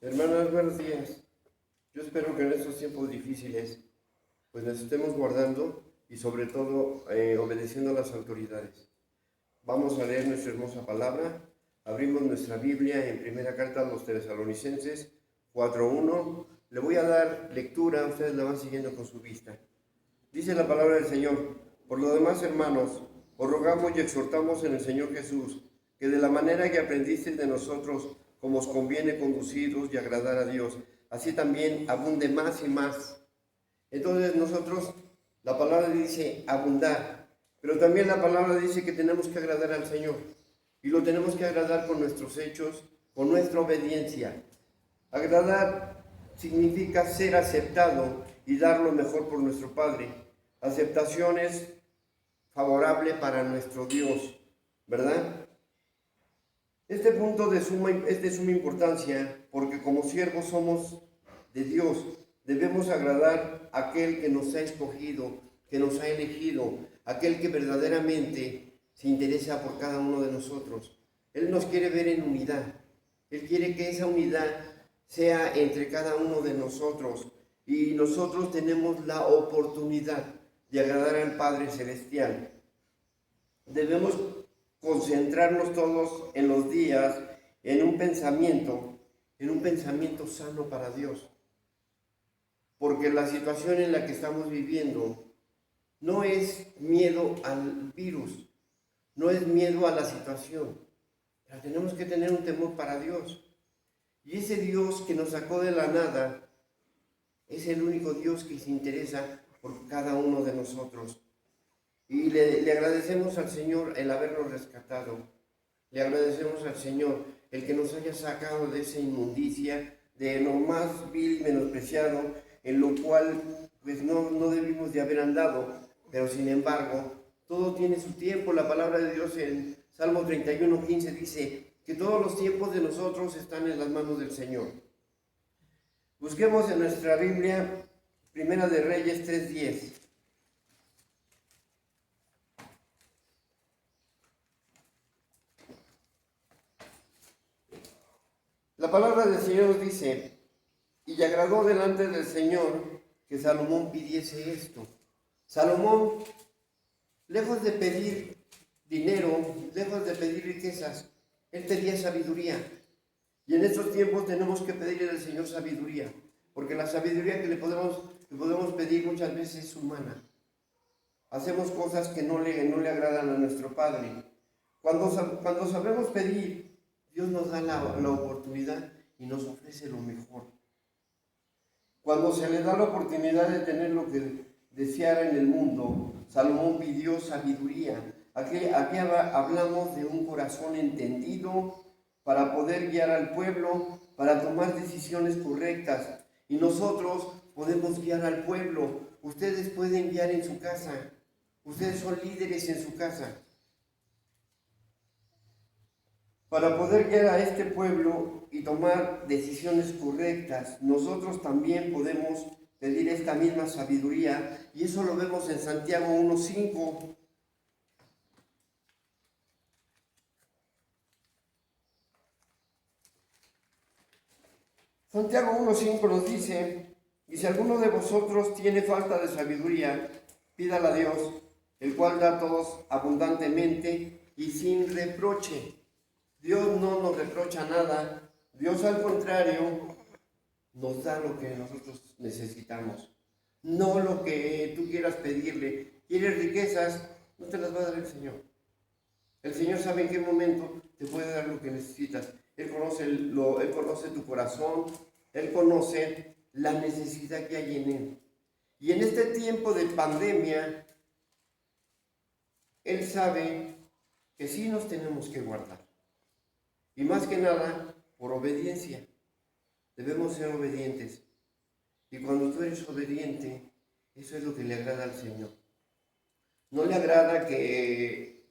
Hermanas, buenos días. Yo espero que en estos tiempos difíciles pues nos estemos guardando y sobre todo obedeciendo a las autoridades. Vamos a leer nuestra hermosa palabra. Abrimos nuestra Biblia en primera carta a los Tesalonicenses 4:1. Le voy a dar lectura, ustedes la van siguiendo con su vista. Dice la palabra del Señor: por lo demás, hermanos, os rogamos y exhortamos en el Señor Jesús, que de la manera que aprendisteis de nosotros, como os conviene conduciros y agradar a Dios, así también abunde más y más. Entonces nosotros, la palabra dice abundar, pero también la palabra dice que tenemos que agradar al Señor. Y lo tenemos que agradar con nuestros hechos, con nuestra obediencia. Agradar significa ser aceptado y dar lo mejor por nuestro Padre. Aceptación es favorable para nuestro Dios, ¿verdad? Este punto es de suma importancia porque como siervos somos de Dios. Debemos agradar a aquel que nos ha escogido, que nos ha elegido, aquel que verdaderamente se interesa por cada uno de nosotros. Él nos quiere ver en unidad. Él quiere que esa unidad sea entre cada uno de nosotros. Y nosotros tenemos la oportunidad de agradar al Padre Celestial. Debemos concentrarnos todos en los días en un pensamiento sano para Dios. Porque la situación en la que estamos viviendo no es miedo al virus, no es miedo a la situación, pero tenemos que tener un temor para Dios. Y ese Dios que nos sacó de la nada es el único Dios que se interesa por cada uno de nosotros. Y le agradecemos al Señor el habernos rescatado. Le agradecemos al Señor el que nos haya sacado de esa inmundicia, de lo más vil y menospreciado, en lo cual pues no debimos de haber andado. Pero sin embargo, todo tiene su tiempo. La palabra de Dios en Salmo 31:15 dice que todos los tiempos de nosotros están en las manos del Señor. Busquemos en nuestra Biblia Primera de Reyes 3:10. La palabra del Señor nos dice: y agradó delante del Señor que Salomón pidiese esto. Salomón, lejos de pedir dinero, lejos de pedir riquezas, él pedía sabiduría. Y en estos tiempos tenemos que pedirle al Señor sabiduría, porque la sabiduría que podemos pedir muchas veces es humana. Hacemos cosas que no le agradan a nuestro Padre. Cuando sabemos pedir, Dios nos da la oportunidad y nos ofrece lo mejor. Cuando se le da la oportunidad de tener lo que deseara en el mundo, Salomón pidió sabiduría. Aquí hablamos de un corazón entendido para poder guiar al pueblo, para tomar decisiones correctas. Y nosotros podemos guiar al pueblo. Ustedes pueden guiar en su casa. Ustedes son líderes en su casa. Para poder guiar a este pueblo y tomar decisiones correctas, nosotros también podemos pedir esta misma sabiduría, y eso lo vemos en Santiago 1:5. Santiago 1:5 nos dice: y si alguno de vosotros tiene falta de sabiduría, pídala a Dios, el cual da a todos abundantemente y sin reproche. Dios no nos reprocha nada. Dios, al contrario, nos da lo que nosotros necesitamos, no lo que tú quieras pedirle. ¿Quieres riquezas? No te las va a dar el Señor. El Señor sabe en qué momento te puede dar lo que necesitas. Él conoce tu corazón, Él conoce la necesidad que hay en Él. Y en este tiempo de pandemia, Él sabe que sí nos tenemos que guardar. Y más que nada, por obediencia. Debemos ser obedientes. Y cuando tú eres obediente, eso es lo que le agrada al Señor. No le agrada que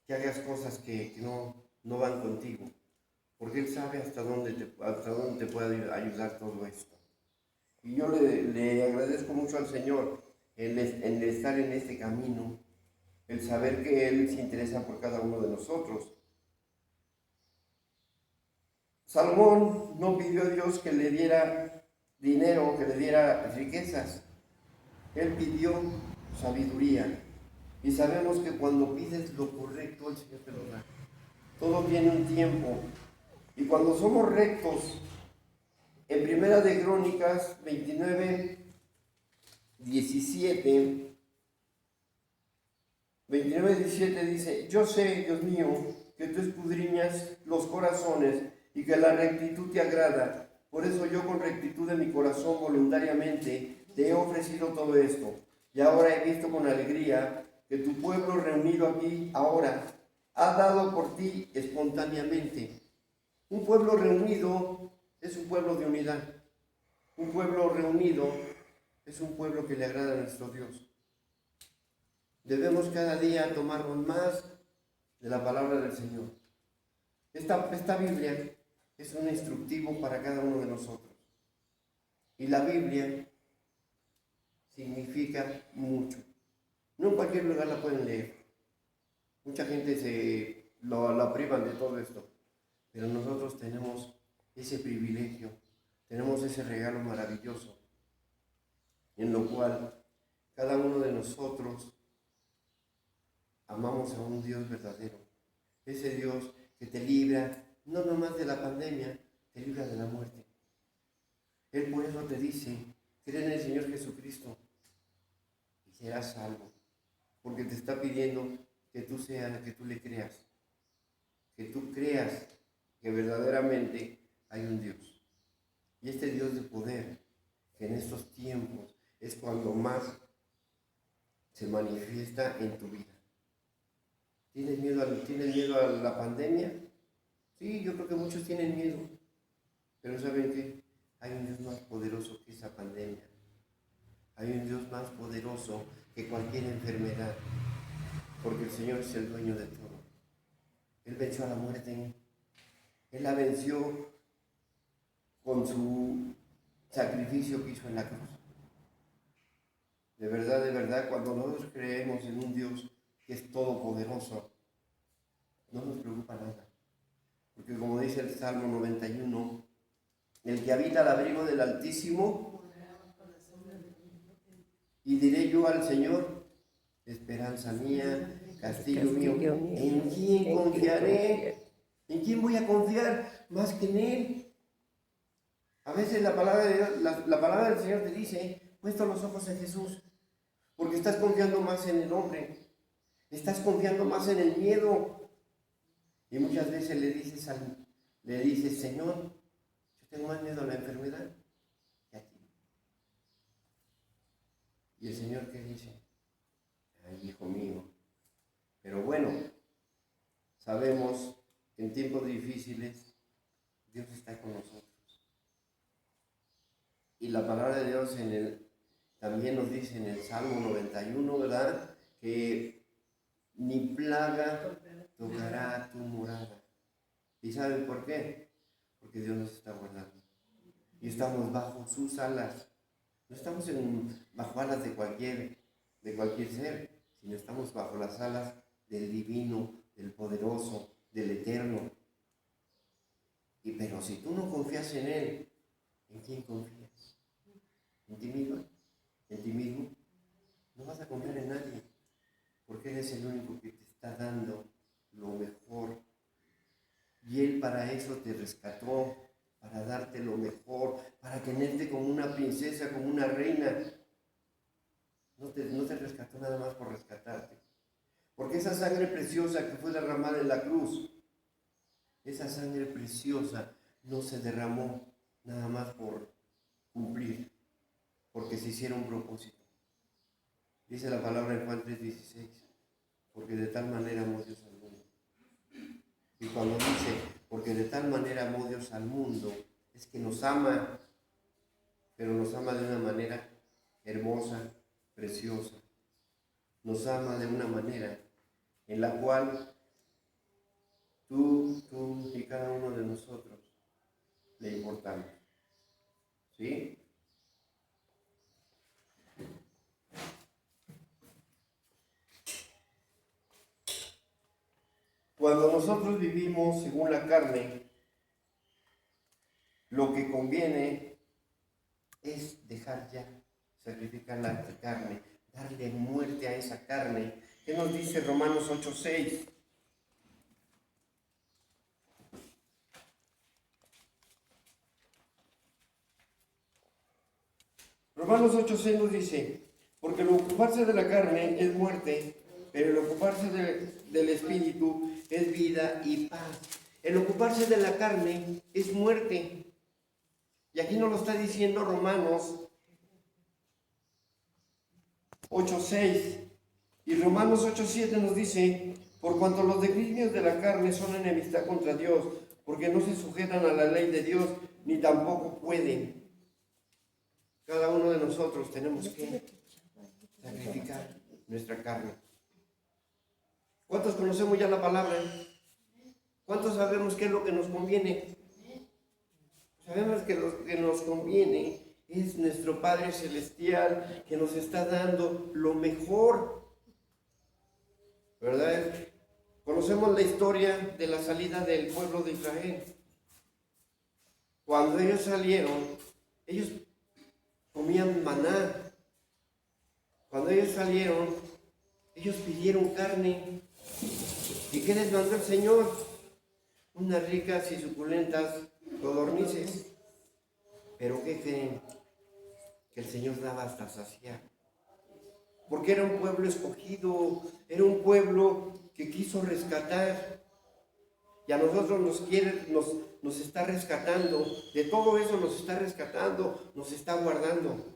hagas cosas que no van contigo, porque Él sabe hasta dónde te puede ayudar todo esto. Y yo le agradezco mucho al Señor el estar en este camino, el saber que Él se interesa por cada uno de nosotros. Salomón no pidió a Dios que le diera dinero, que le diera riquezas. Él pidió sabiduría. Y sabemos que cuando pides lo correcto, el Señor te lo da. Todo tiene un tiempo. Y cuando somos rectos, en Primera de Crónicas 29, 17 dice: yo sé, Dios mío, que tú escudriñas los corazones y que la rectitud te agrada. Por eso yo con rectitud de mi corazón voluntariamente te he ofrecido todo esto. Y ahora he visto con alegría que tu pueblo reunido aquí ahora ha dado por ti espontáneamente. Un pueblo reunido es un pueblo de unidad. Un pueblo reunido es un pueblo que le agrada a nuestro Dios. Debemos cada día tomarnos más de la palabra del Señor. Esta Biblia es un instructivo para cada uno de nosotros. Y la Biblia significa mucho. No en cualquier lugar la pueden leer. Mucha gente la privan de todo esto. Pero nosotros tenemos ese privilegio, tenemos ese regalo maravilloso, en lo cual cada uno de nosotros amamos a un Dios verdadero. Ese Dios que te libra, no nomás de la pandemia, te libra de la muerte. Él por eso te dice: cree en el Señor Jesucristo y serás salvo. Porque te está pidiendo que tú le creas. Que tú creas que verdaderamente hay un Dios. Y este Dios de poder, que en estos tiempos es cuando más se manifiesta en tu vida. ¿Tienes miedo a la pandemia? Sí, yo creo que muchos tienen miedo. Pero ¿saben qué? Hay un Dios más poderoso que esa pandemia. Hay un Dios más poderoso que cualquier enfermedad. Porque el Señor es el dueño de todo. Él venció a la muerte. Él la venció con su sacrificio que hizo en la cruz. De verdad, cuando nosotros creemos en un Dios que es todopoderoso, no nos preocupa nada. Porque como dice el Salmo 91, el que habita al abrigo del Altísimo, y diré yo al Señor: esperanza mía, castillo mío, ¿en quién confiaré? ¿En quién voy a confiar más que en Él? A veces la palabra de Dios, la palabra del Señor te dice: puesto los ojos en Jesús, porque estás confiando más en el hombre, estás confiando más en el miedo. Y muchas veces le dices: Señor, yo tengo más miedo a la enfermedad que a ti. Y el Señor, ¿qué dice? Ay, hijo mío. Pero bueno, sabemos que en tiempos difíciles Dios está con nosotros. Y la palabra de Dios también nos dice en el Salmo 91, ¿verdad? Que ni plaga tocará tu morada. ¿Y saben por qué? Porque Dios nos está guardando. Y estamos bajo sus alas. No estamos bajo alas de cualquier ser, sino estamos bajo las alas del divino, del poderoso, del eterno. Pero si tú no confías en Él, ¿en quién confías? ¿En ti mismo? ¿En ti mismo? No vas a confiar en nadie, porque Él es el único que te está dando lo mejor. Y Él para eso te rescató, para darte lo mejor, para tenerte como una princesa, como una reina. No te rescató nada más por rescatarte. Porque esa sangre preciosa que fue derramada en la cruz, esa sangre preciosa no se derramó nada más por cumplir, porque se hiciera un propósito. Dice la palabra en Juan 3:16, porque de tal manera amó Dios al mundo. Y cuando dice, porque de tal manera amó Dios al mundo, es que nos ama, pero nos ama de una manera hermosa, preciosa. Nos ama de una manera en la cual tú y cada uno de nosotros le importamos. ¿Sí? Cuando nosotros vivimos según la carne, lo que conviene es dejar ya, sacrificar la carne, darle muerte a esa carne. ¿Qué nos dice Romanos 8:6? Romanos 8:6 nos dice, porque el ocuparse de la carne es muerte, pero el ocuparse del Espíritu es vida y paz. El ocuparse de la carne es muerte. Y aquí nos lo está diciendo Romanos 8:6. Y Romanos 8:7 nos dice, por cuanto los designios de la carne son enemistad contra Dios, porque no se sujetan a la ley de Dios, ni tampoco pueden. Cada uno de nosotros tenemos que sacrificar nuestra carne. ¿Cuántos conocemos ya la palabra? ¿Cuántos sabemos qué es lo que nos conviene? Sabemos que lo que nos conviene es nuestro Padre Celestial, que nos está dando lo mejor, ¿verdad? Conocemos la historia de la salida del pueblo de Israel. Cuando ellos salieron, ellos comían maná. Cuando ellos salieron, ellos pidieron carne. ¿Y qué les mandó el Señor? Unas ricas y suculentas codornices. Pero ¿qué creen? Que el Señor daba hasta saciar. Porque era un pueblo escogido, era un pueblo que quiso rescatar. Y a nosotros nos está rescatando. De todo eso nos está rescatando, nos está guardando.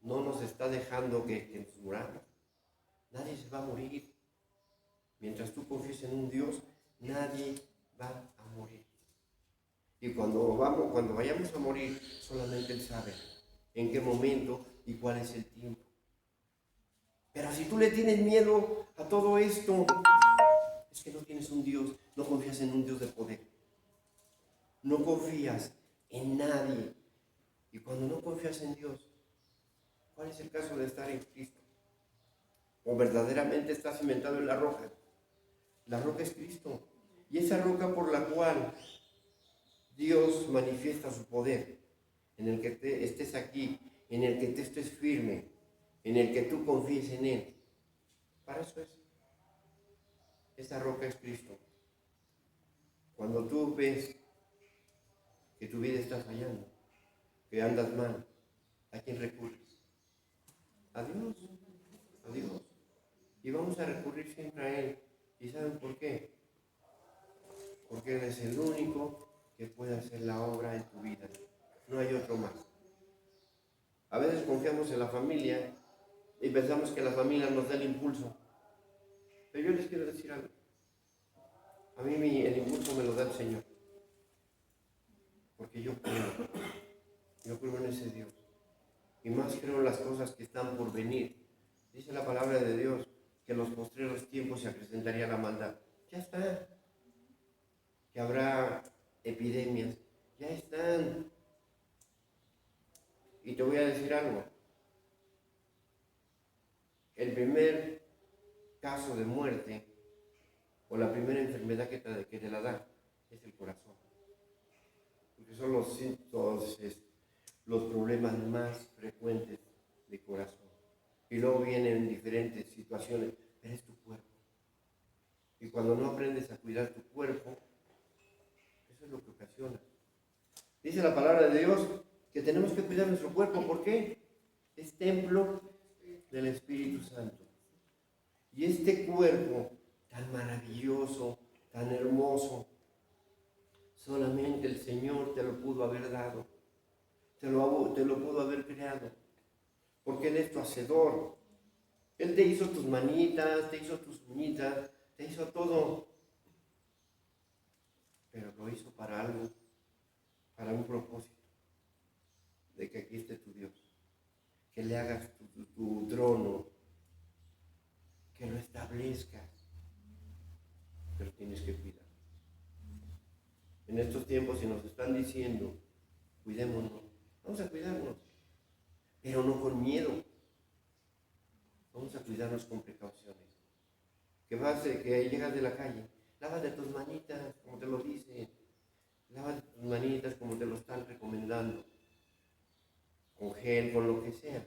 No nos está dejando que nos muramos. Nadie se va a morir. Mientras tú confíes en un Dios, nadie va a morir. Y cuando vayamos a morir, solamente Él sabe en qué momento y cuál es el tiempo. Pero si tú le tienes miedo a todo esto, es que no tienes un Dios, no confías en un Dios de poder. No confías en nadie. Y cuando no confías en Dios, ¿cuál es el caso de estar en Cristo? ¿O verdaderamente estás cimentado en la roca? La roca es Cristo. Y esa roca por la cual Dios manifiesta su poder, en el que estés aquí, en el que te estés firme, en el que tú confíes en Él. Para eso es. Esa roca es Cristo. Cuando tú ves que tu vida está fallando, que andas mal, ¿a quién recurres? A Dios. A Dios. Y vamos a recurrir siempre a Él. ¿Y saben por qué? Porque Él es el único que puede hacer la obra en tu vida. No hay otro más. A veces confiamos en la familia y pensamos que la familia nos da el impulso. Pero yo les quiero decir algo. A mí el impulso me lo da el Señor. Porque yo creo en ese Dios. Y más creo en las cosas que están por venir. Dice la palabra de Dios que en los postreros tiempos se acrecentaría la maldad. Ya está. Que habrá epidemias. Ya están. Y te voy a decir algo. El primer caso de muerte o la primera enfermedad que te la da es el corazón. Porque son los problemas más frecuentes de corazón. Y luego vienen diferentes situaciones, pero es tu cuerpo. Y cuando no aprendes a cuidar tu cuerpo, eso es lo que ocasiona. Dice la palabra de Dios que tenemos que cuidar nuestro cuerpo. ¿Por qué? Es templo del Espíritu Santo. Y este cuerpo tan maravilloso, tan hermoso, solamente el Señor te lo pudo haber dado. Te lo pudo haber creado. Porque Él es tu hacedor. Él te hizo tus manitas, te hizo tus uñitas, te hizo todo. Pero lo hizo para algo, para un propósito. De que aquí esté tu Dios. Que le hagas tu trono. Que lo establezcas. Pero tienes que cuidar. En estos tiempos, si nos están diciendo, cuidémonos, vamos a cuidarnos. Pero no con miedo. Vamos a cuidarnos con precauciones. Que llegas de la calle, lávate tus manitas, como te lo dicen. Lávate tus manitas. que Él con lo que sea.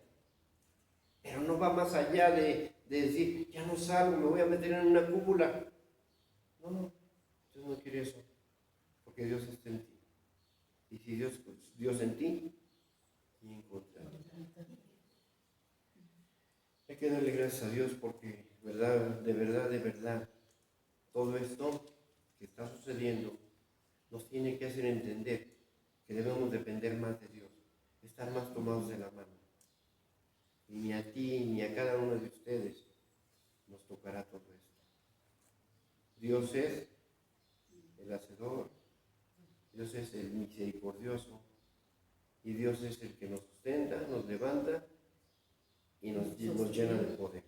Pero no va más allá de decir, ya no salgo, me voy a meter en una cúpula. No, Dios no quiere eso, porque Dios está en ti. Y si Dios en ti, ¿quién contra ti? Hay que darle gracias a Dios porque, de verdad, todo esto que está sucediendo nos tiene que hacer entender que debemos depender más de Dios, estar más tomados de la mano. Y ni a ti ni a cada uno de ustedes nos tocará todo esto. Dios es el hacedor, Dios es el misericordioso y Dios es el que nos sustenta, nos levanta y nos llena de poder.